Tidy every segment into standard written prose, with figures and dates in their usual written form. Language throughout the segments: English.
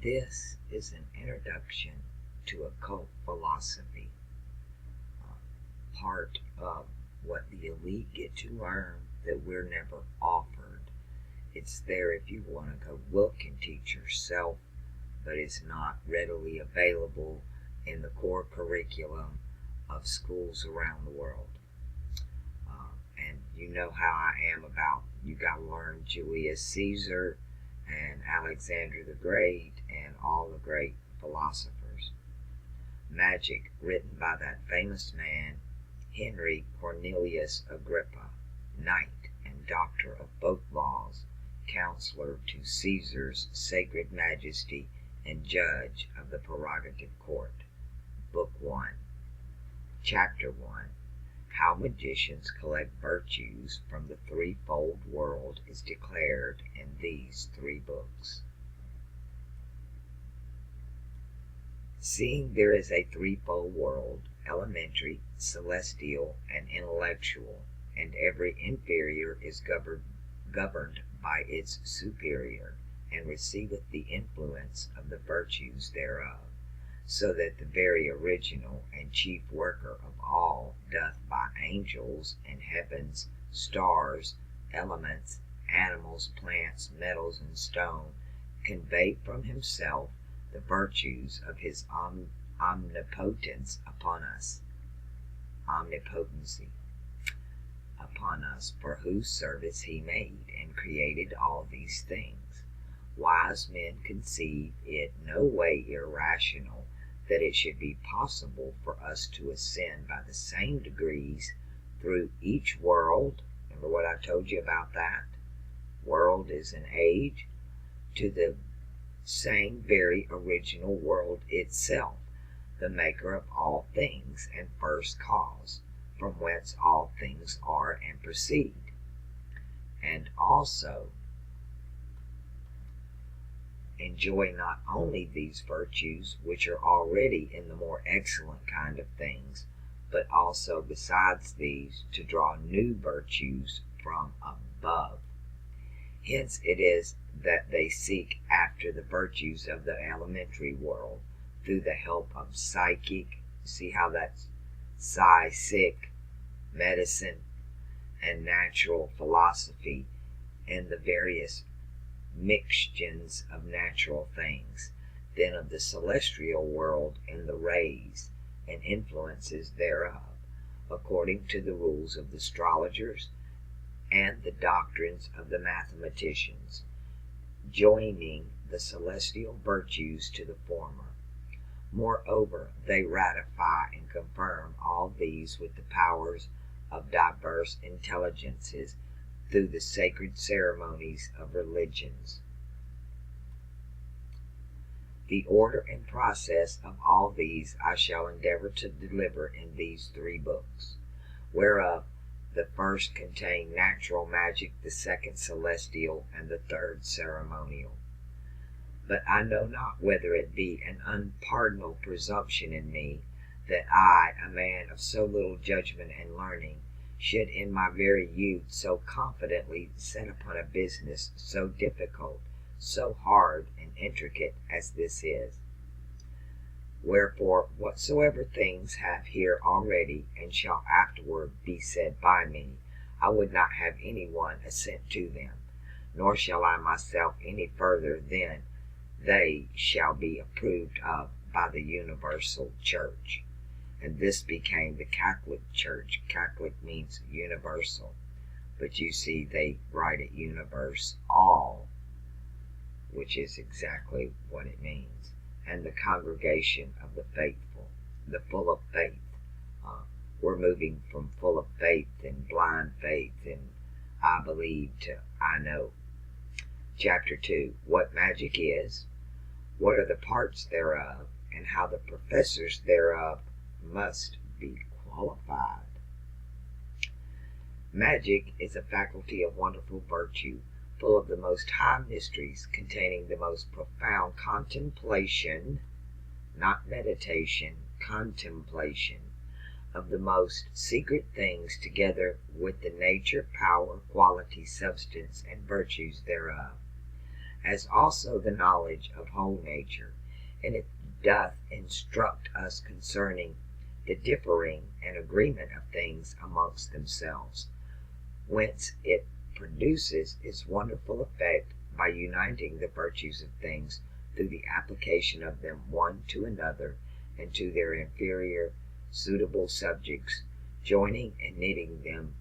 This is an introduction to occult philosophy, part of what the elite get to learn that we're never offered. It's there if you want to go look and teach yourself, but it's not readily available in the core curriculum of schools around the world. And you know how I am about, you got to learn Julius Caesar and Alexander the Great and all the great philosophers. Magic, written by that famous man, Henry Cornelius Agrippa, knight and doctor of both laws, counselor to Caesar's sacred majesty and judge of the prerogative court. Book 1, Chapter 1, How Magicians Collect Virtues from the Threefold World is declared in these 3 books. Seeing there is a threefold world, elementary, celestial, and intellectual, and every inferior is governed by its superior, and receiveth the influence of the virtues thereof, so that the very original and chief worker of all doth by angels and heavens, stars, elements, animals, plants, metals, and stone, convey from himself the virtues of his omnipotency upon us, for whose service he made and created all these things. Wise men conceive it no way irrational that it should be possible for us to ascend by the same degrees through each world. Remember what I told you about that? World is an age, to the same very original world itself, the maker of all things and first cause, from whence all things are and proceed. And also enjoy not only these virtues which are already in the more excellent kind of things, but also besides these to draw new virtues from above. Hence it is that they seek after the virtues of the elementary world through the help of psychic, see how that's psychic, medicine, and natural philosophy, and the various mixtions of natural things, then of the celestial world and the rays and influences thereof, according to the rules of the astrologers and the doctrines of the mathematicians, joining the celestial virtues to the former. Moreover, they ratify and confirm all these with the powers of diverse intelligences through the sacred ceremonies of religions. The order and process of all these I shall endeavor to deliver in these 3 books, whereof the first contain natural magic, the second celestial, and the third ceremonial. But I know not whether it be an unpardonable presumption in me, that I, a man of so little judgment and learning, should in my very youth so confidently set upon a business so difficult, so hard and intricate as this is. Wherefore, whatsoever things have here already, and shall afterward be said by me, I would not have any one assent to them, nor shall I myself any further than they shall be approved of by the universal church. And this became the Catholic Church. Catholic means universal, but you see they write it universe all, which is exactly what it means. And the congregation of the faithful, the full of faith. We're moving from full of faith and blind faith and I believe to I know. Chapter 2, What Magic is, what are the parts thereof, and how the professors thereof must be qualified. Magic is a faculty of wonderful virtue, full of the most high mysteries, containing the most profound contemplation, not meditation, contemplation, of the most secret things, together with the nature, power, quality, substance, and virtues thereof. as also the knowledge of whole nature, and it doth instruct us concerning the differing and agreement of things amongst themselves, whence it produces its wonderful effect by uniting the virtues of things through the application of them one to another and to their inferior suitable subjects, joining and knitting them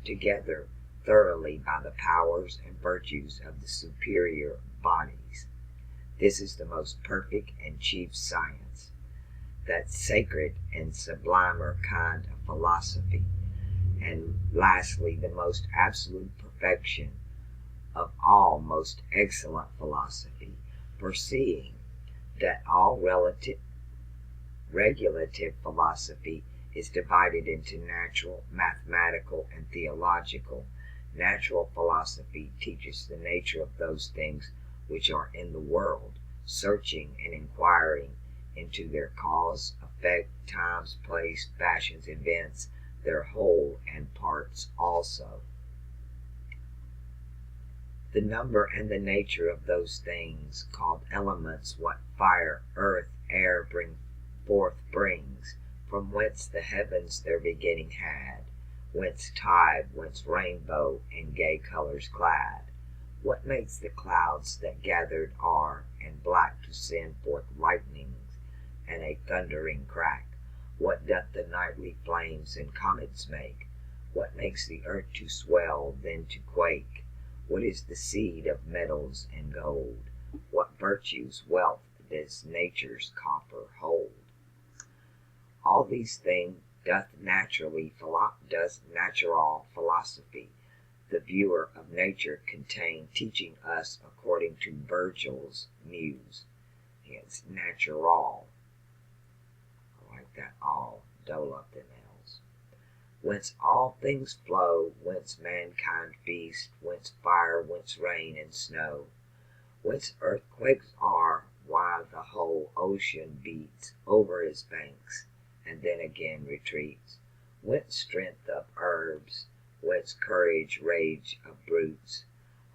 together thoroughly by the powers and virtues of the superior bodies. This is the most perfect and chief science, that sacred and sublimer kind of philosophy, and lastly the most absolute perfection of all most excellent philosophy, foreseeing that all regulative philosophy is divided into natural, mathematical, and theological. Natural philosophy teaches the nature of those things which are in the world, searching and inquiring into their cause, effect, times, place, fashions, events, their whole and parts also. The number and the nature of those things called elements, what fire, earth, air bring forth brings, from whence the heavens their beginning had, whence tide, whence rainbow, and gay colors clad. What makes the clouds that gathered are, and black to send forth lightnings, and a thundering crack? What doth the nightly flames and comets make? What makes the earth to swell, then to quake? What is the seed of metals and gold? What virtues, wealth, does nature's copper hold? All these things doth natural philosophy, the viewer of nature, contain, teaching us according to Virgil's muse. It's natural. I like that all. Dole up them L's. Whence all things flow, whence mankind feast, whence fire, whence rain and snow, whence earthquakes are, why the whole ocean beats over his banks, and then again retreats, whence strength of herbs, whence courage, rage of brutes,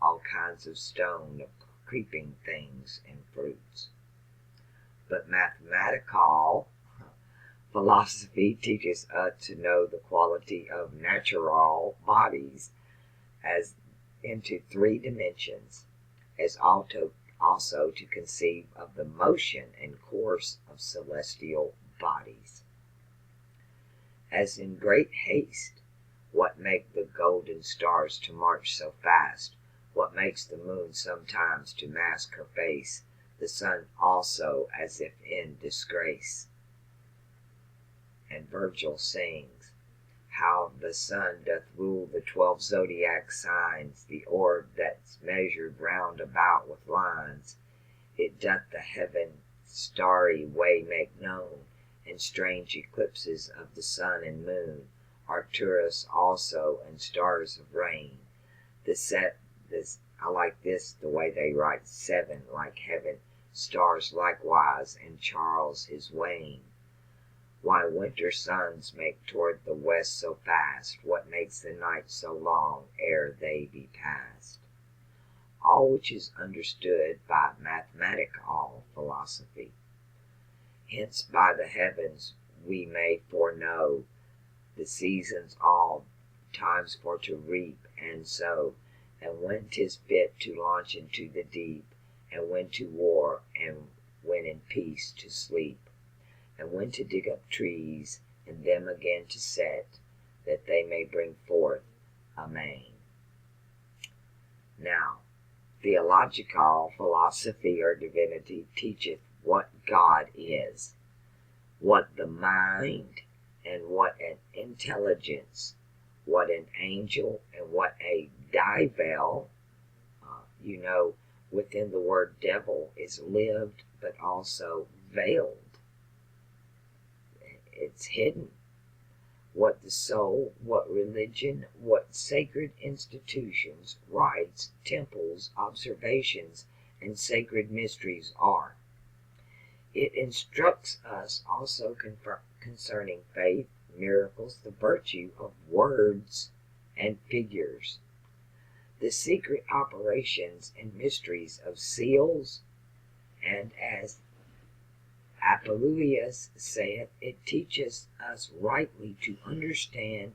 all kinds of stone, of creeping things and fruits. But mathematical philosophy teaches us to know the quality of natural bodies as into 3 dimensions, as also to conceive of the motion and course of celestial bodies. As in great haste, what make the golden stars to march so fast? What makes the moon sometimes to mask her face, the sun also as if in disgrace? And Virgil sings, how the sun doth rule the 12 zodiac signs, the orb that's measured round about with lines. It doth the heaven starry way make known, and strange eclipses of the sun and moon, Arcturus also, and stars of rain. I like this, the way they write 7 like heaven, stars likewise, and Charles his wane. Why winter suns make toward the west so fast? What makes the night so long ere they be past? All which is understood by mathematical philosophy. Hence by the heavens we may foreknow the seasons, all times for to reap and sow, and when 'tis fit to launch into the deep, and when to war, and when in peace to sleep, and when to dig up trees, and them again to set, that they may bring forth a main. Now, theological philosophy or divinity teacheth what God is, what the mind, and what an intelligence, what an angel, and what a devil. Within the word devil is lived, but also veiled. It's hidden. What the soul, what religion, what sacred institutions, rites, temples, observations, and sacred mysteries are. It instructs us also concerning faith, miracles, the virtue of words and figures. the secret operations and mysteries of seals, and as Apuleius saith, it teaches us rightly to understand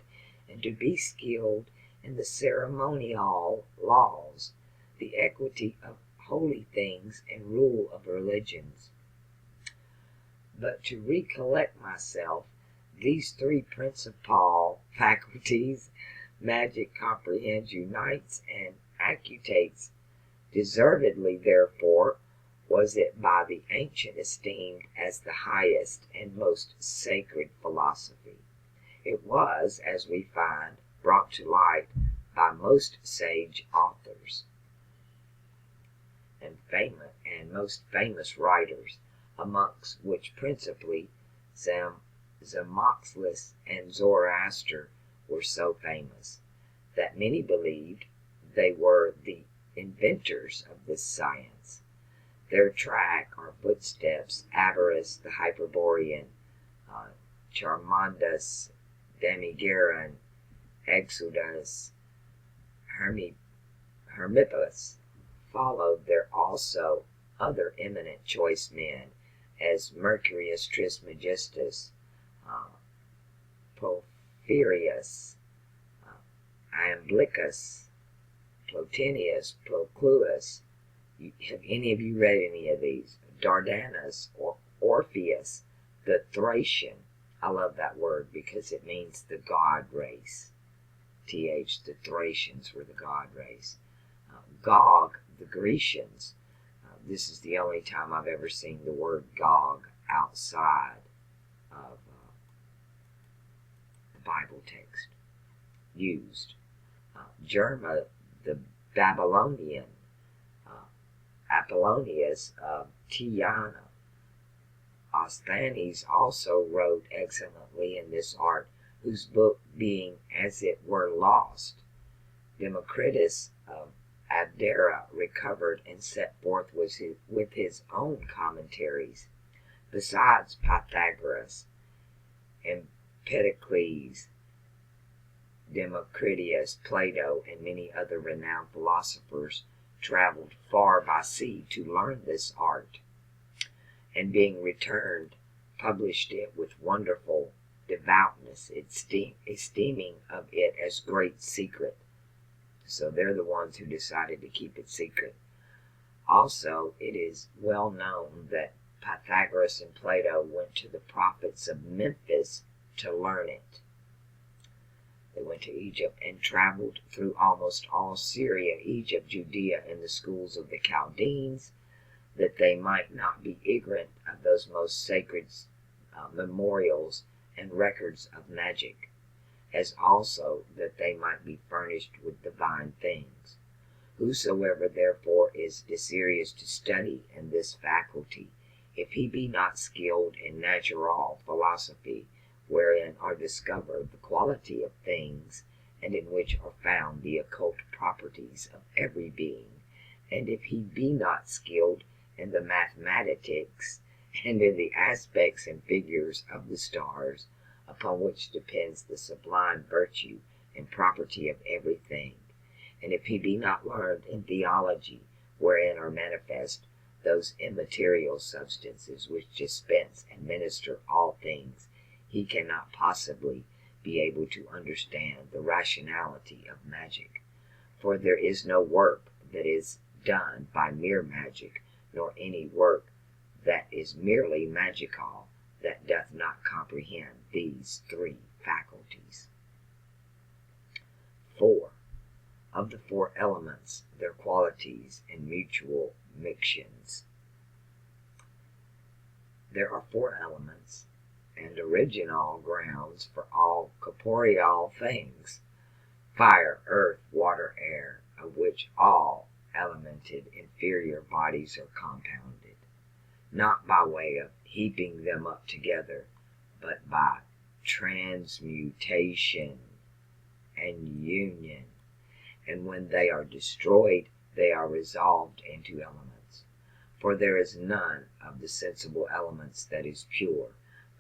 and to be skilled in the ceremonial laws, the equity of holy things, and rule of religions. But to recollect myself, these three principal faculties, magic comprehends, unites, and accutates, deservedly therefore was it by the ancient esteemed as the highest and most sacred philosophy. It was, as we find, brought to light by most sage authors and most famous writers, amongst which principally Zamaxlis and Zoroaster were so famous, that many believed they were the inventors of this science. Their track or footsteps, Averroes the Hyperborean, Charmandus, Damigeron, Exodus, Hermippus, followed there also other eminent choice men, as Mercurius Trismegistus, Porphyrius, Iamblichus, Plotinius, Proclus. Have any of you read any of these? Dardanus or Orpheus, the Thracian. I love that word because it means the god race. The Thracians were the god race. Gog, the Grecians. This is the only time I've ever seen the word Gog outside of the Bible text used. Germa, the Babylonian. Apollonius of Tyana. Osthenes also wrote excellently in this art, whose book being as it were lost, Democritus of Abdera recovered and set forth with his own commentaries, besides Pythagoras, Empedocles, Democritus, Plato, and many other renowned philosophers traveled far by sea to learn this art, and being returned, published it with wonderful devoutness, esteeming of it as great secret. So they're the ones who decided to keep it secret. Also, it is well known that Pythagoras and Plato went to the prophets of Memphis to learn it. They went to Egypt and traveled through almost all Syria, Egypt, Judea, and the schools of the Chaldeans, that they might not be ignorant of those most sacred memorials and records of magic, as also that they might be furnished with divine things. Whosoever therefore is desirous to study in this faculty, if he be not skilled in natural philosophy, wherein are discovered the quality of things, and in which are found the occult properties of every being, and if he be not skilled in the mathematics, and in the aspects and figures of the stars, upon which depends the sublime virtue and property of everything, and if he be not learned in theology, wherein are manifest those immaterial substances which dispense and minister all things, he cannot possibly be able to understand the rationality of magic. For there is no work that is done by mere magic, nor any work that is merely magical, that doth not comprehend these three faculties. 4. Of the four elements, their qualities and mutual mixtions. There are four elements, and original grounds for all corporeal things, fire, earth, water, air, of which all elemented inferior bodies are compounded, not by way of heaping them up together, but by transmutation and union, and when they are destroyed, they are resolved into elements. For there is none of the sensible elements that is pure,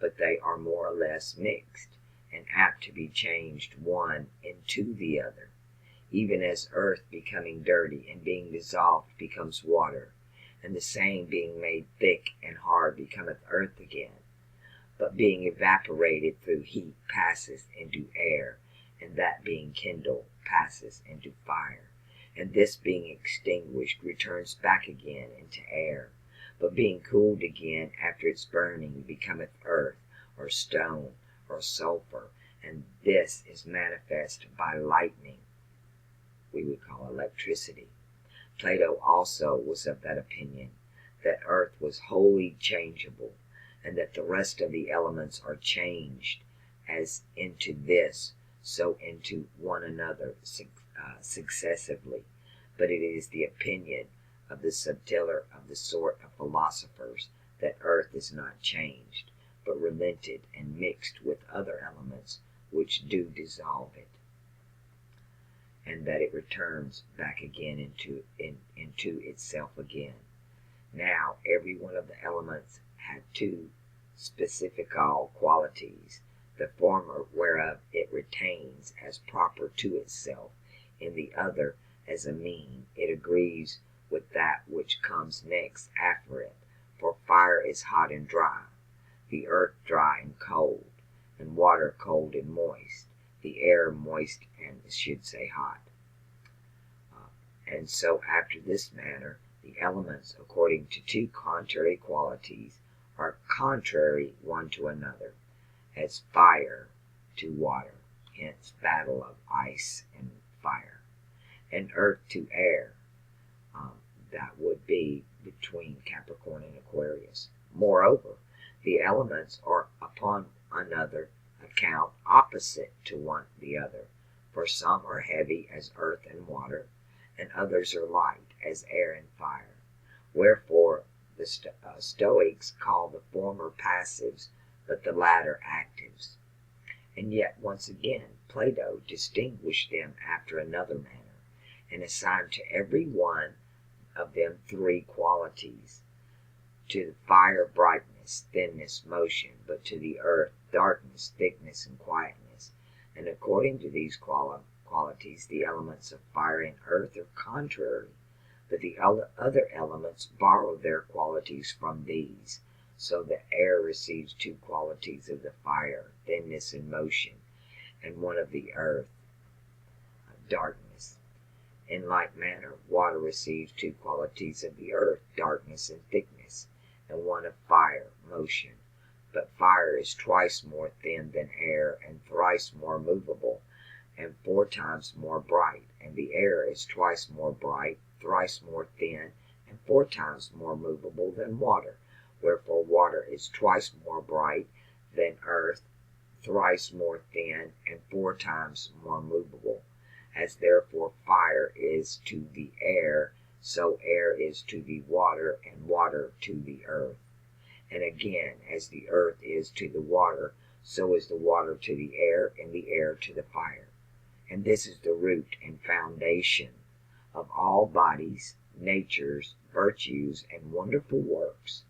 but they are more or less mixed, and apt to be changed one into the other. even as earth becoming dirty and being dissolved becomes water, and the same being made thick and hard becometh earth again, but being evaporated through heat passeth into air, and that being kindled passeth into fire, and this being extinguished returns back again into air, but being cooled again after its burning becometh earth, or stone, or sulfur, and this is manifest by lightning, we would call electricity. Plato also was of that opinion, that earth was wholly changeable, and that the rest of the elements are changed, as into this, so into one another successively. But it is the opinion of the subtiler of the sort of philosophers that earth is not changed, but relented and mixed with other elements which do dissolve it, and that it returns back again into itself again. Now every one of the elements had two specifical qualities, the former whereof it retains as proper to itself, in the other as a mean it agrees with that which comes next after it. For fire is hot and dry, the earth dry and cold, and water cold and moist, the air moist and should say hot. And so after this manner the elements, according to two contrary qualities, are contrary one to another, as fire to water, hence battle of ice and fire, and earth to air, that would be between Capricorn and Aquarius. Moreover, the elements are upon another account opposite to one the other, for some are heavy as earth and water, and others are light as air and fire. Wherefore the Stoics call the former passives, but the latter actives. And yet once again Plato distinguished them after another manner, and assigned to every one of them three qualities: to the fire brightness, thinness, motion, but to the earth darkness, thickness, and quietness. And according to these qualities the elements of fire and earth are contrary, but the other elements borrow their qualities from these. So the air receives two qualities of the fire, thinness and motion, and one of the earth, darkness. In like manner water receives two qualities of the earth, darkness and thickness, and one of fire, motion. But fire is twice more thin than air, and thrice more movable, and 4 times more bright, and the air is twice more bright, thrice more thin, and 4 times more movable than water. Wherefore water is twice more bright than earth, thrice more thin, and 4 times more movable. As therefore fire is to the air, so air is to the water, and water to the earth. And again, as the earth is to the water, so is the water to the air, and the air to the fire. And this is the root and foundation of all bodies, natures, virtues, and wonderful works.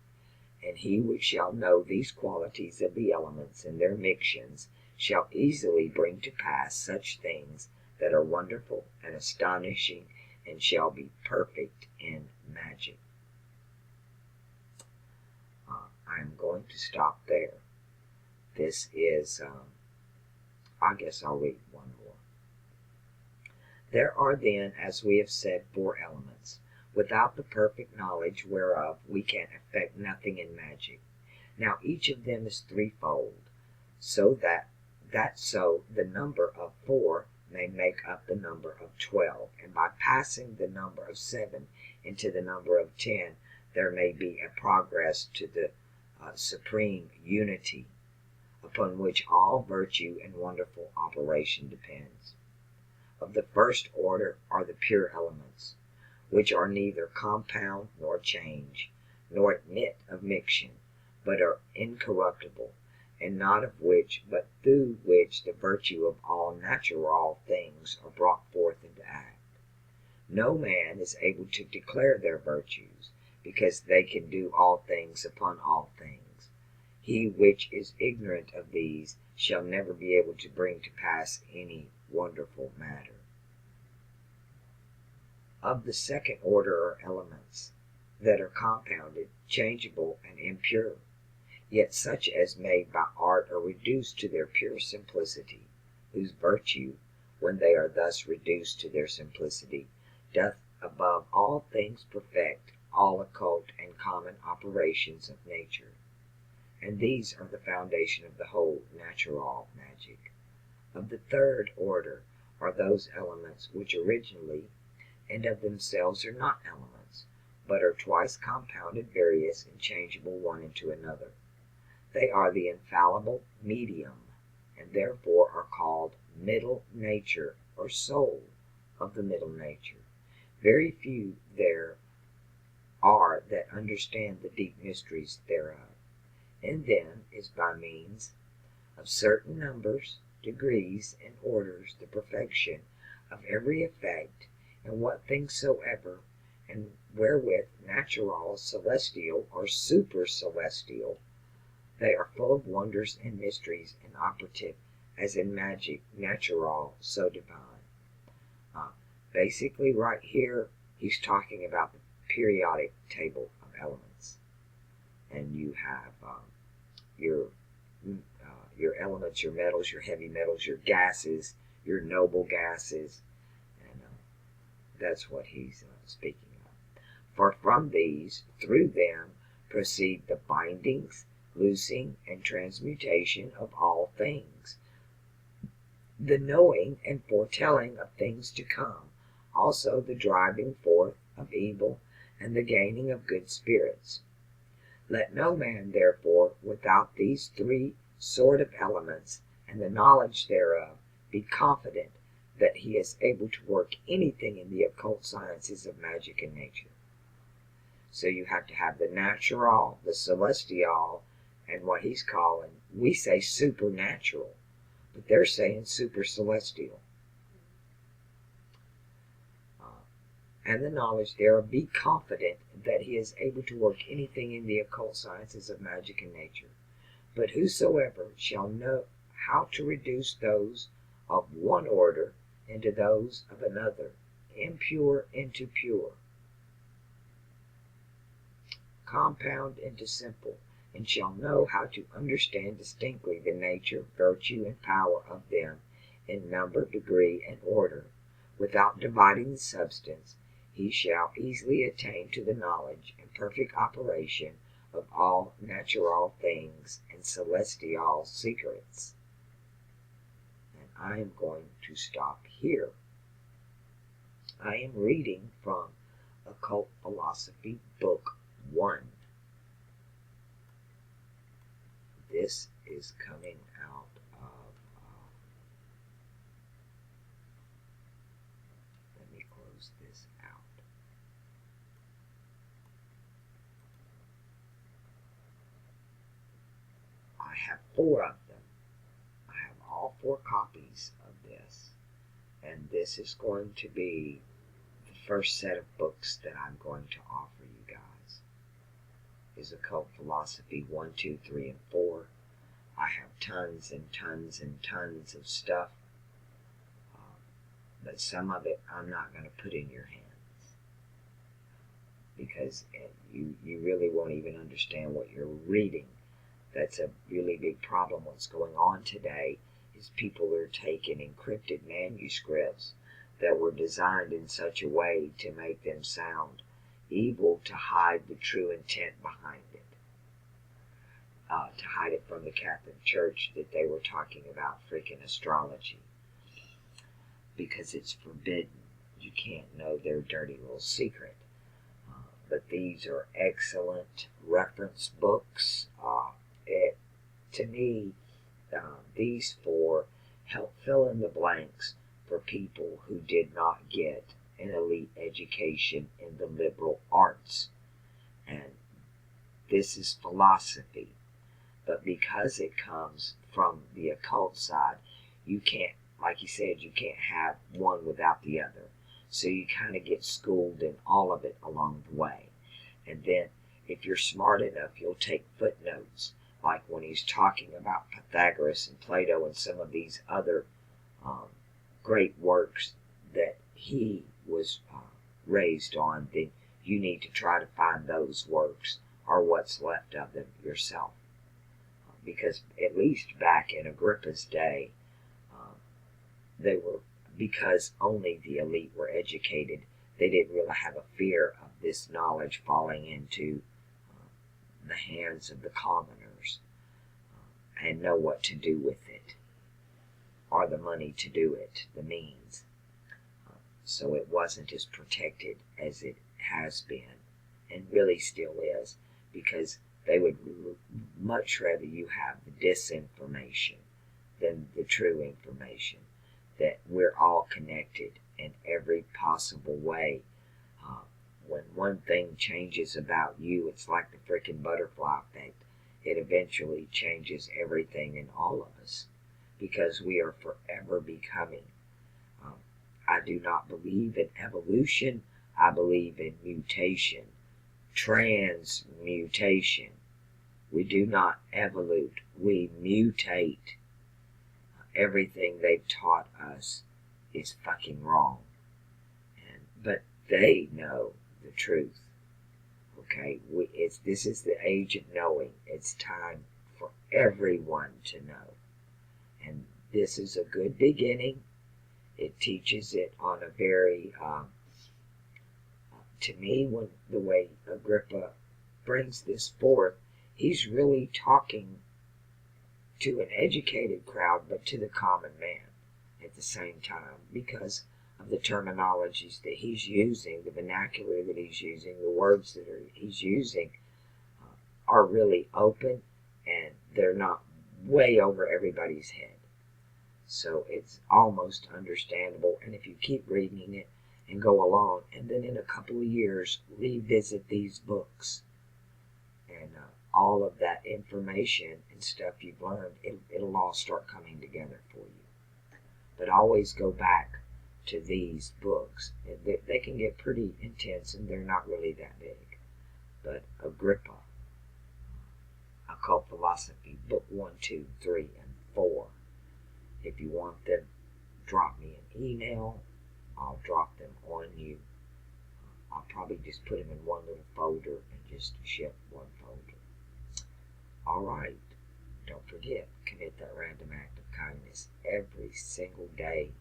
And he which shall know these qualities of the elements and their mixtions shall easily bring to pass such things that are wonderful and astonishing, and shall be perfect in magic. I'm going to stop there. This is, I guess I'll read one more. There are then, as we have said, 4 elements, without the perfect knowledge whereof we can effect nothing in magic. Now each of them is threefold, so that so the number of 4 may make up the number of 12, and by passing the number of 7 into the number of 10, there may be a progress to the supreme unity, upon which all virtue and wonderful operation depends. Of the first order are the pure elements, which are neither compound nor change, nor admit of mixtion, but are incorruptible, and not of which, but through which the virtue of all natural things are brought forth into act. No man is able to declare their virtues, because they can do all things upon all things. He which is ignorant of these shall never be able to bring to pass any wonderful matter. Of the second order are elements that are compounded, changeable, and impure, yet such as made by art are reduced to their pure simplicity, whose virtue, when they are thus reduced to their simplicity, doth above all things perfect all occult and common operations of nature. And these are the foundation of the whole natural magic. Of the third order are those elements which originally and of themselves are not elements, but are twice compounded, various, and changeable one into another. They are the infallible medium, and therefore are called middle nature, or soul of the middle nature. Very few there are that understand the deep mysteries thereof. And then is by means of certain numbers, degrees, and orders the perfection of every effect, and what things soever, and wherewith natural, celestial, or super celestial, they are full of wonders and mysteries, and operative, as in magic, natural, so divine. Basically, right here, he's talking about the periodic table of elements. And you have your elements, your metals, your heavy metals, your gases, your noble gases, and that's what he's speaking of. For from these, through them, proceed the bindings, loosing, and transmutation of all things, the knowing and foretelling of things to come, also the driving forth of evil, and the gaining of good spirits. Let no man, therefore, without these three sort of elements, and the knowledge thereof, be confident that he is able to work anything in the occult sciences of magic and nature. So you have to have the natural, the celestial, and what he's calling, we say supernatural, but they're saying super celestial. And the knowledge thereof, be confident that he is able to work anything in the occult sciences of magic and nature. But whosoever shall know how to reduce those of one order into those of another, impure into pure, compound into simple, and shall know how to understand distinctly the nature, virtue, and power of them in number, degree, and order, without dividing the substance, he shall easily attain to the knowledge and perfect operation of all natural things and celestial secrets. And I am going to stop here. I am reading from Occult Philosophy, Book 1. This is coming out of, let me close this out. I have 4 of them. I have all 4 copies of this. And this is going to be the first set of books that I'm going to offer you guys. Is Occult Philosophy 1, 2, 3, and 4. I have tons and tons and tons of stuff, but some of it I'm not going to put in your hands, because you really won't even understand what you're reading. That's a really big problem. What's going on today is people are taking encrypted manuscripts that were designed in such a way to make them sound evil, to hide the true intent behind it, to hide it from the Catholic Church that they were talking about freaking astrology, because it's forbidden. You can't know their dirty little secret. But these are excellent reference books. To me, these 4 help fill in the blanks for people who did not get an elite education in the liberal arts. And this is philosophy. But because it comes from the occult side, you can't, like he said, you can't have one without the other. So you kind of get schooled in all of it along the way. And then if you're smart enough, you'll take footnotes, like when he's talking about Pythagoras and Plato and some of these other great works that he was raised on, then you need to try to find those works or what's left of them yourself. Because at least back in Agrippa's day, they were, because only the elite were educated, they didn't really have a fear of this knowledge falling into the hands of the commoners and know what to do with it, or the money to do it, the means. So it wasn't as protected as it has been, and really still is, because they would much rather you have the disinformation than the true information, that we're all connected in every possible way. When one thing changes about you, it's like the freaking butterfly effect. It eventually changes everything in all of us, because we are forever becoming. I do not believe in evolution. I believe in mutation, transmutation. We do not evolute, we mutate. Everything they've taught us is fucking wrong. But they know the truth. Okay? This is the age of knowing. It's time for everyone to know. And this is a good beginning. It teaches it on a very, to me, when the way Agrippa brings this forth, he's really talking to an educated crowd, but to the common man at the same time, because of the terminologies that he's using, the vernacular that he's using, the words that he's using are really open, and they're not way over everybody's head. So it's almost understandable, and if you keep reading it and go along, and then in a couple of years revisit these books, and all of that information and stuff you've learned, it'll all start coming together for you. But always go back to these books. They can get pretty intense, and they're not really that big. But Agrippa, Occult Philosophy, Book 1, 2, 3, and 4. If you want them, drop me an email. I'll drop them on you. I'll probably just put them in one little folder and just ship one folder. Alright, don't forget, commit that random act of kindness every single day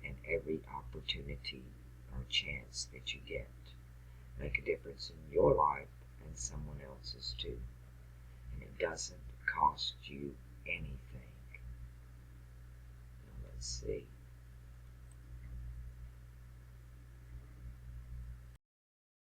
and every opportunity or chance that you get. Make a difference in your life and someone else's too. And it doesn't cost you anything. Now let's see.